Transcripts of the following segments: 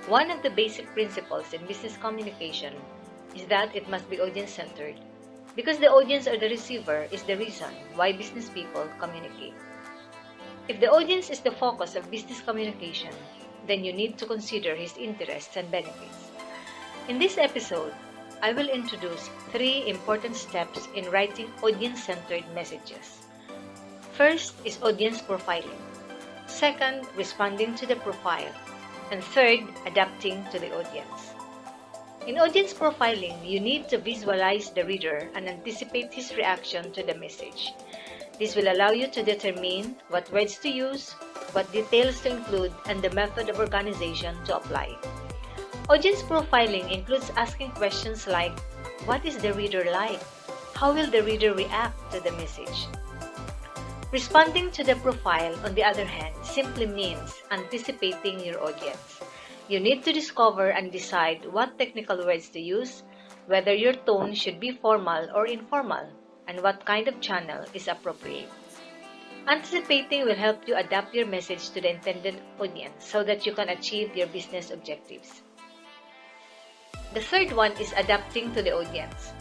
One of the basic principles in business communication is that it must be audience-centered, because the audience or the receiver is the reason why business people communicate. If the audience is the focus of business communication, then you need to consider his interests and benefits. In this episode, I will introduce 3 important steps in writing audience-centered messages. First is audience profiling. Second, responding to the profile. And third, adapting to the audience. In audience profiling, you need to visualize the reader and anticipate his reaction to the message. This will allow you to determine what words to use, what details to include, and the method of organization to apply. Audience profiling includes asking questions like, what is the reader like? How will the reader react to the message? Responding to the profile, on the other hand, simply means anticipating your audience. You need to discover and decide what technical words to use, whether your tone should be formal or informal, and what kind of channel is appropriate. Anticipating will help you adapt your message to the intended audience so that you can achieve your business objectives. The third one is adapting to the audience.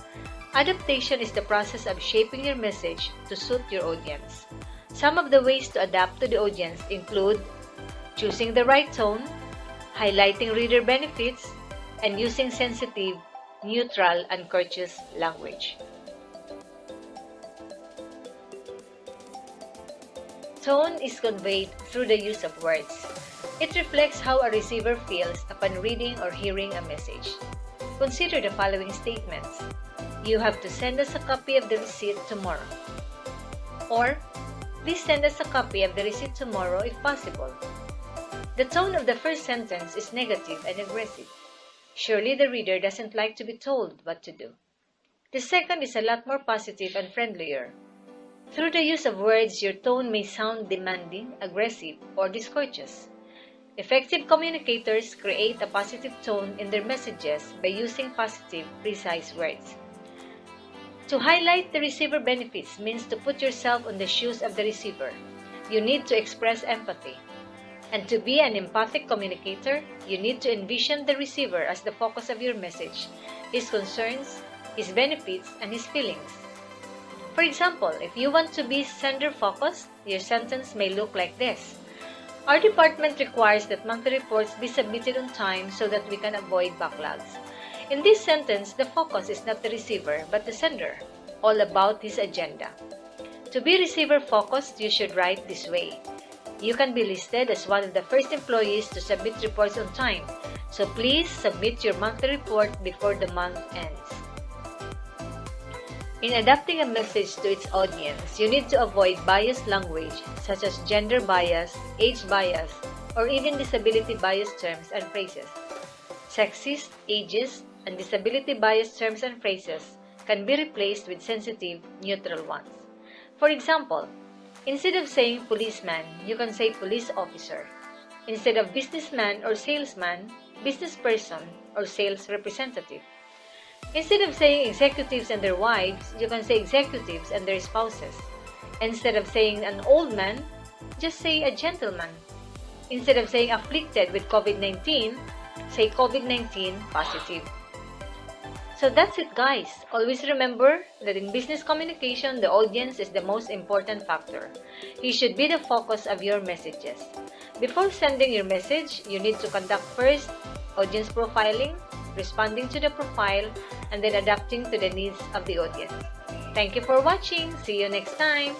Adaptation is the process of shaping your message to suit your audience. Some of the ways to adapt to the audience include choosing the right tone, highlighting reader benefits, and using sensitive, neutral, and courteous language. Tone is conveyed through the use of words. It reflects how a receiver feels upon reading or hearing a message. Consider the following statements. You have to send us a copy of the receipt tomorrow. Or, please send us a copy of the receipt tomorrow if possible. The tone of the first sentence is negative and aggressive. Surely the reader doesn't like to be told what to do. The second is a lot more positive and friendlier. Through the use of words, your tone may sound demanding, aggressive, or discourteous. Effective communicators create a positive tone in their messages by using positive, precise words. To highlight the receiver benefits means to put yourself on the shoes of the receiver. You need to express empathy. And to be an empathic communicator, you need to envision the receiver as the focus of your message, his concerns, his benefits, and his feelings. For example, if you want to be sender-focused, your sentence may look like this. Our department requires that monthly reports be submitted on time so that we can avoid backlogs. In this sentence, the focus is not the receiver, but the sender, all about his agenda. To be receiver-focused, you should write this way. You can be listed as one of the first employees to submit reports on time, so please submit your monthly report before the month ends. In adapting a message to its audience, you need to avoid biased language such as gender bias, age bias, or even disability bias terms and phrases. Sexist, ageist, and disability bias terms and phrases can be replaced with sensitive, neutral ones. For example, instead of saying policeman, you can say police officer. Instead of businessman or salesman, business person or sales representative. Instead of saying executives and their wives, you can say executives and their spouses. Instead of saying an old man, just say a gentleman. Instead of saying afflicted with COVID-19, say COVID-19 positive. So that's it, guys. Always remember that in business communication, the audience is the most important factor. He should be the focus of your messages. Before sending your message, you need to conduct first audience profiling, responding to the profile, and then adapting to the needs of the audience. Thank you for watching. See you next time.